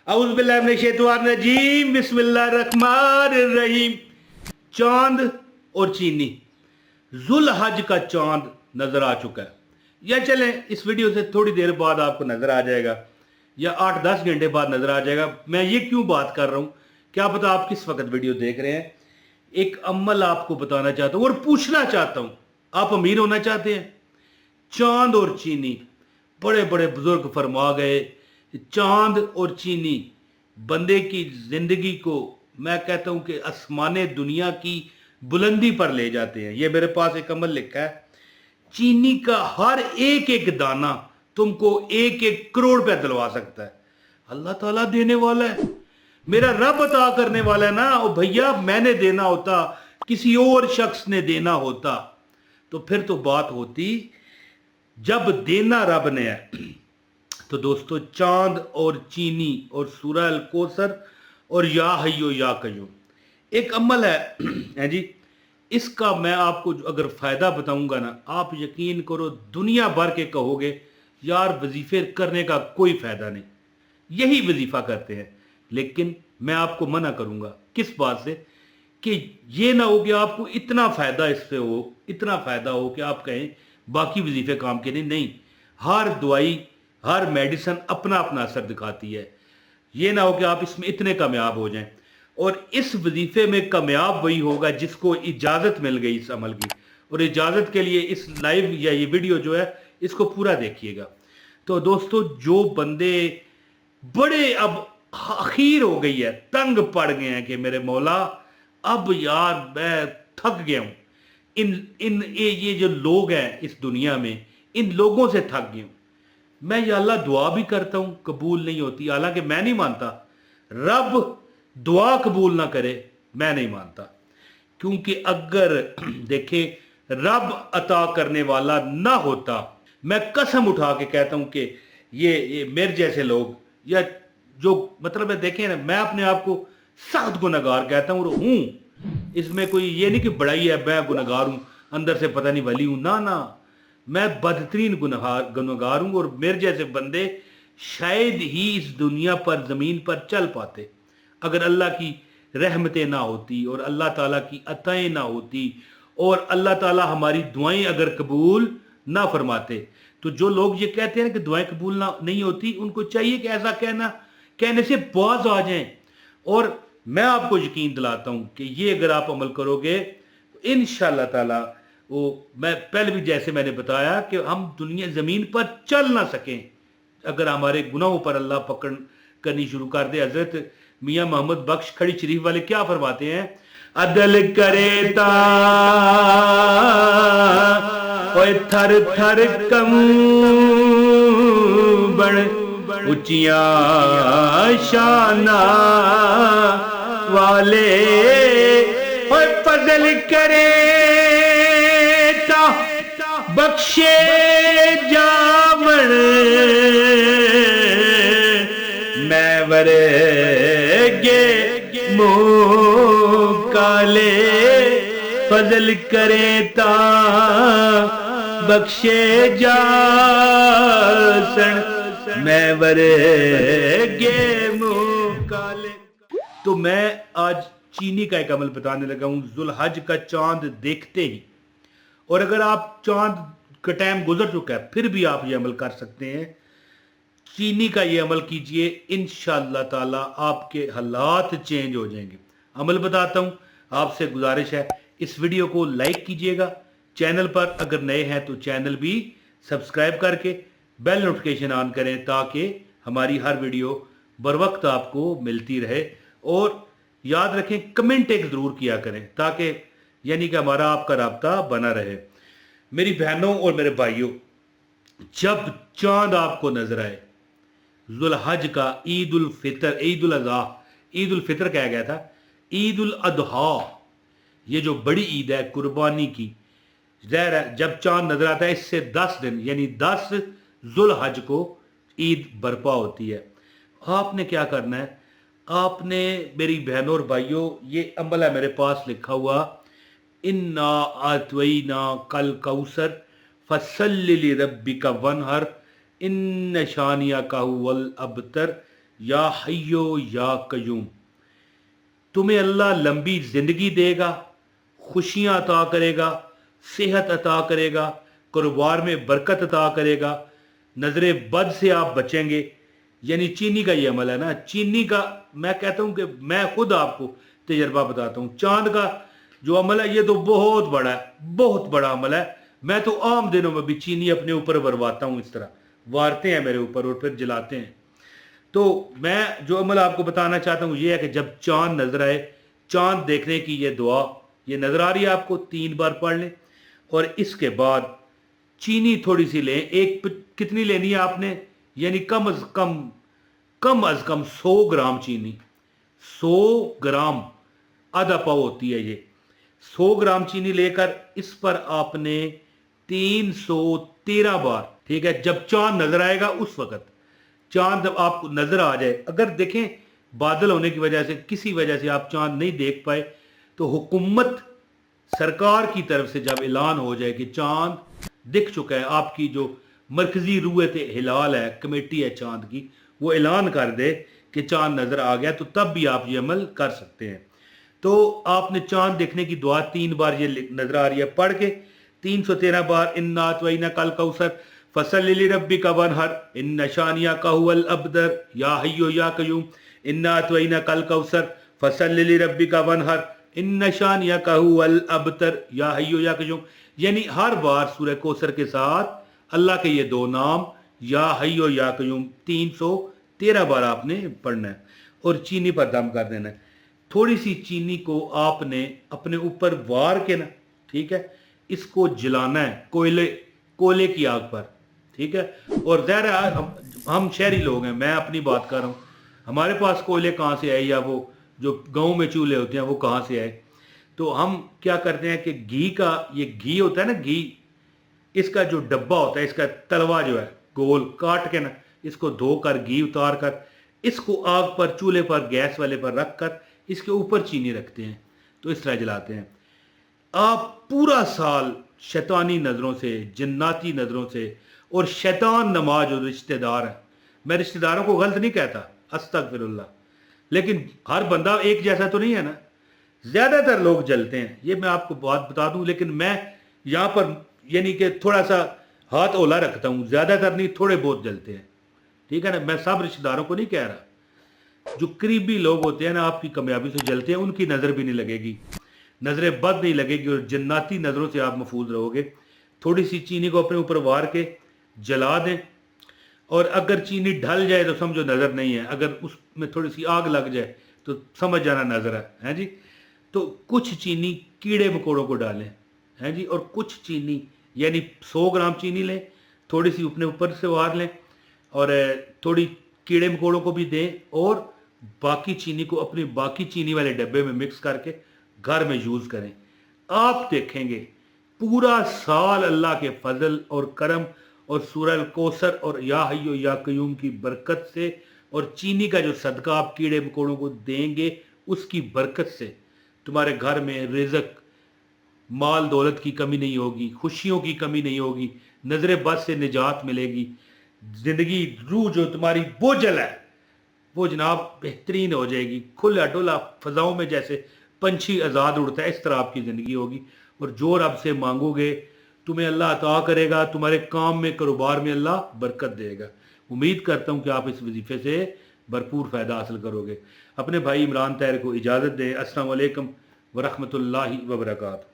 औज़ुबिल्लाहिमिनश्शैतानिर्रजीम बिस्मिल्लाहिर्रहमानिर्रहीम। चांद और चीनी, जुल हज का चांद नजर आ चुका है। या चलें, इस वीडियो से थोड़ी देर बाद आपको नजर आ जाएगा या 8-10 घंटे बाद नजर आ जाएगा। मैं ये क्यों बात कर रहा हूं, क्या पता आप किस वक्त वीडियो देख रहे हैं। एक अमल आपको बताना चाहता हूं और पूछना चाहता हूं, आप अमीर होना चाहते हैं? चांद और चीनी, बड़े बड़े बुजुर्ग फरमा गए, चांद और चीनी बंदे की जिंदगी को, मैं कहता हूं कि आसमाने दुनिया की बुलंदी पर ले जाते हैं। ये मेरे पास एक अमल लिखा है, चीनी का हर एक एक दाना तुमको 1-1 करोड़ रुपया दिलवा सकता है। अल्लाह ताला देने वाला है, मेरा रब अता करने वाला है ना। ओ भैया, मैंने देना होता, किसी और शख्स ने देना होता तो फिर तो बात होती। जब देना रब ने है तो दोस्तों, चांद और चीनी और सूरह अल कौसर और या हय्यो या कय्यूम एक अमल है जी। इसका मैं आपको अगर फ़ायदा बताऊंगा ना, आप यकीन करो दुनिया भर के कहोगे यार वजीफे करने का कोई फ़ायदा नहीं, यही वजीफ़ा करते हैं। लेकिन मैं आपको मना करूंगा, किस बात से, कि ये ना हो कि आपको इतना फ़ायदा इससे हो, इतना फ़ायदा हो कि आप कहें बाकी वजीफे काम के नहीं। हर दवाई, हर मेडिसिन अपना अपना असर दिखाती है। ये ना हो कि आप इसमें इतने कामयाब हो जाएं। और इस वजीफे में कामयाब वही होगा जिसको इजाज़त मिल गई इस अमल की। और इजाज़त के लिए इस लाइव या ये वीडियो जो है, इसको पूरा देखिएगा। तो दोस्तों, जो बंदे बड़े अब आखिर हो गई है, तंग पड़ गए हैं कि मेरे मौला अब यार मैं थक गया हूं, ये जो लोग हैं इस दुनिया में, इन लोगों से थक गया हूं मैं। या अल्लाह, दुआ भी करता हूं, कबूल नहीं होती। हालांकि मैं नहीं मानता रब दुआ कबूल ना करे, मैं नहीं मानता। क्योंकि अगर देखें रब अता करने वाला ना होता, मैं कसम उठा के कहता हूं कि ये मेरे जैसे लोग, या जो मतलब है, देखें ना, मैं अपने आप को सख्त गुनहगार कहता हूं और हूं। इसमें कोई ये नहीं कि बड़ाई है, मैं गुनहगार हूं, अंदर से पता नहीं वली हूं, ना ना, मैं बदतरीन गुनहगार हूं। और मेरे जैसे बंदे शायद ही इस दुनिया पर, जमीन पर चल पाते अगर अल्लाह की रहमतें ना होती और अल्लाह ताला की अताएं ना होती और अल्लाह ताला हमारी दुआएं अगर कबूल ना फरमाते। तो जो लोग ये कहते हैं कि दुआएं कबूल ना नहीं होती, उनको चाहिए कि ऐसा कहने से बाज आ जाएं। और मैं आपको यकीन दिलाता हूं कि ये अगर आप अमल करोगे तो इंशाअल्लाह ताला, वो मैं पहले भी जैसे मैंने बताया कि हम दुनिया जमीन पर चल ना सकें अगर हमारे गुनाहों पर अल्लाह पकड़ करनी शुरू कर दे। हजरत मियां मोहम्मद बख्श खड़ी शरीफ वाले क्या फरमाते हैं, अदल करे ता ओए थर थर कम बण उचिया शाना वाले, ओए फजल करे ता बख्शे जावण मैं वरगे मुँह काले, फजल करे ता बख्शे जासन मैं वरगे मुँह काले। तो मैं आज चीनी का एक अमल बताने लगा हूं, जुलहज का चांद देखते ही। और अगर आप चांद का टाइम गुजर चुका है फिर भी आप ये अमल कर सकते हैं। चीनी का ये अमल कीजिए, इंशाअल्लाह ताला आपके हालात चेंज हो जाएंगे। अमल बताता हूं, आपसे गुजारिश है इस वीडियो को लाइक कीजिएगा। चैनल पर अगर नए हैं तो चैनल भी सब्सक्राइब करके बेल नोटिफिकेशन ऑन करें ताकि हमारी हर वीडियो बर वक्त आपको मिलती रहे। और याद रखें, कमेंट एक ज़रूर किया करें ताकि यानी कि हमारा आपका राब्ता बना रहे। मेरी बहनों और मेरे भाइयों, जब चांद आपको नजर आए, जुलहज का ईद उल फितर, ईद उल अज़हा, ईद उल फितर कहा गया था, ईद उल अदहा, ये जो बड़ी ईद है कुर्बानी की, ज़ाहिर है जब चांद नजर आता है इससे 10 दिन यानी 10 जुलहज को ईद बर्पा होती है। आपने क्या करना है, आपने मेरी बहनों और भाइयों, ये अमल है मेरे पास लिखा हुआ, इन्ना आतवैना कल कौसर फसल्लि लिरब्बिका वनहर इन शानिया का हुवल अबतर। या हय्यो या कयूम, तुम्हें अल्लाह लंबी जिंदगी देगा, खुशियां अता करेगा, सेहत अता करेगा, कारोबार में बरकत अता करेगा, नजर बद से आप बचेंगे। यानी चीनी का ये अमल है ना, चीनी का मैं कहता हूं कि मैं खुद आपको तजर्बा बताता हूं, चांद का जो अमल है ये तो बहुत बड़ा है, बहुत बड़ा अमल है। मैं तो आम दिनों में भी चीनी अपने ऊपर भरवाता हूं, इस तरह वारते हैं मेरे ऊपर और फिर जलाते हैं। तो मैं जो अमल आपको बताना चाहता हूँ ये है कि जब चांद नजर आए, चांद देखने की ये दुआ ये नजर आ रही है आपको, 3 बार पढ़ लें। और इसके बाद चीनी थोड़ी सी लें, कितनी लेनी है आपने, यानी कम अज कम 100 ग्राम चीनी, 100 ग्राम, आधा पाव होती है ये। 100 ग्राम चीनी लेकर इस पर आपने 313 बार, ठीक है, जब चांद नजर आएगा उस वक्त, चांद जब आपको नजर आ जाए, अगर देखें बादल होने की वजह से किसी वजह से आप चांद नहीं देख पाए, तो हुकूमत सरकार की तरफ से जब ऐलान हो जाए कि चांद दिख चुका है, आपकी जो मरकजी रूयत हिलाल है, कमेटी है चांद की, वो ऐलान कर दे कि चांद नजर आ गया, तो तब भी आप ये अमल कर सकते हैं। तो आपने चांद देखने की दुआ 3 बार ये नजर आ रही है पढ़ के, 313 बार इन्ना अतवैना कल कौसर फसल रब्बिका वनहर इन शानिया का हुवल अबदर या हय्यो या कयूम इन्ना अतवैना कल कौसर फसल रब्बिका वनहर इन शानिया का हुवल अबतर या हय्यो या कयूम। यानी हर बार सूरह कौसर के साथ अल्लाह के ये 2 नाम या हय्यो या कयूम 313 बार आपने पढ़ना है और चीनी पर दम कर देना है। थोड़ी सी चीनी को आपने अपने ऊपर वार के ना, ठीक है, इसको जलाना है कोयले की आग पर, ठीक है। और ज़ाहिर हम शहरी लोग हैं, मैं अपनी बात कर रहा हूँ, हमारे पास कोयले कहाँ से आए या वो जो गांव में चूल्हे होते हैं वो कहाँ से आए। तो हम क्या करते हैं कि घी का, ये घी होता है ना, घी, इसका जो डब्बा होता है, इसका तलवा जो है गोल काट के ना, इसको धोकर घी उतार कर इसको आग पर, चूल्हे पर, गैस वाले पर रख कर इसके ऊपर चीनी रखते हैं, तो इस तरह जलाते हैं। आप पूरा साल शैतानी नज़रों से, जन्नाती नज़रों से और शैतान नमा जो रिश्तेदार हैं, मैं रिश्तेदारों को गलत नहीं कहता, अस्तगफिरुल्लाह, लेकिन हर बंदा एक जैसा तो नहीं है ना, ज़्यादातर लोग जलते हैं, ये मैं आपको बात बता दूं। लेकिन मैं यहाँ पर यानी कि थोड़ा सा हाथ ओला रखता हूँ, ज़्यादातर नहीं, थोड़े बहुत जलते हैं, ठीक है ना। मैं सब रिश्तेदारों को नहीं कह रहा, जो करीबी लोग होते हैं ना, आपकी कामयाबी से जलते हैं, उनकी नज़र भी नहीं लगेगी, नज़र बद नहीं लगेगी और जन्नाती नज़रों से आप महफूज रहोगे। थोड़ी सी चीनी को अपने ऊपर वार के जला दें, और अगर चीनी ढल जाए तो समझो नज़र नहीं है, अगर उसमें थोड़ी सी आग लग जाए तो समझ जाना नज़र है जी। तो कुछ चीनी कीड़े मकोड़ों को डालें, हैं जी, और कुछ चीनी यानी 100 ग्राम चीनी लें, थोड़ी सी अपने ऊपर से वार लें और थोड़ी कीड़े मकोड़ों को भी दें, और बाकी चीनी को अपने बाकी चीनी वाले डब्बे में मिक्स करके घर में यूज़ करें। आप देखेंगे पूरा साल अल्लाह के फजल और करम और सूरह कौसर और या हय्यो या कयूम की बरकत से और चीनी का जो सदका आप कीड़े मकोड़ों को देंगे उसकी बरकत से तुम्हारे घर में रिज़्क, माल दौलत की कमी नहीं होगी, खुशियों की कमी नहीं होगी, नजर बद से निजात मिलेगी, जिंदगी रूह जो तुम्हारी बोझल है वो जनाब बेहतरीन हो जाएगी, खुला डुला फजाओं में जैसे पंछी आज़ाद उड़ता है इस तरह आपकी ज़िंदगी होगी। और जो रब से मांगोगे तुम्हें अल्लाह अता करेगा, तुम्हारे काम में, कारोबार में अल्लाह बरकत देगा। उम्मीद करता हूँ कि आप इस वजीफे से भरपूर फ़ायदा हासिल करोगे। अपने भाई इमरान ताहिर को इजाज़त दें। अस्सलाम वालेकुम व रहमतुल्लाहि व बरकातहू।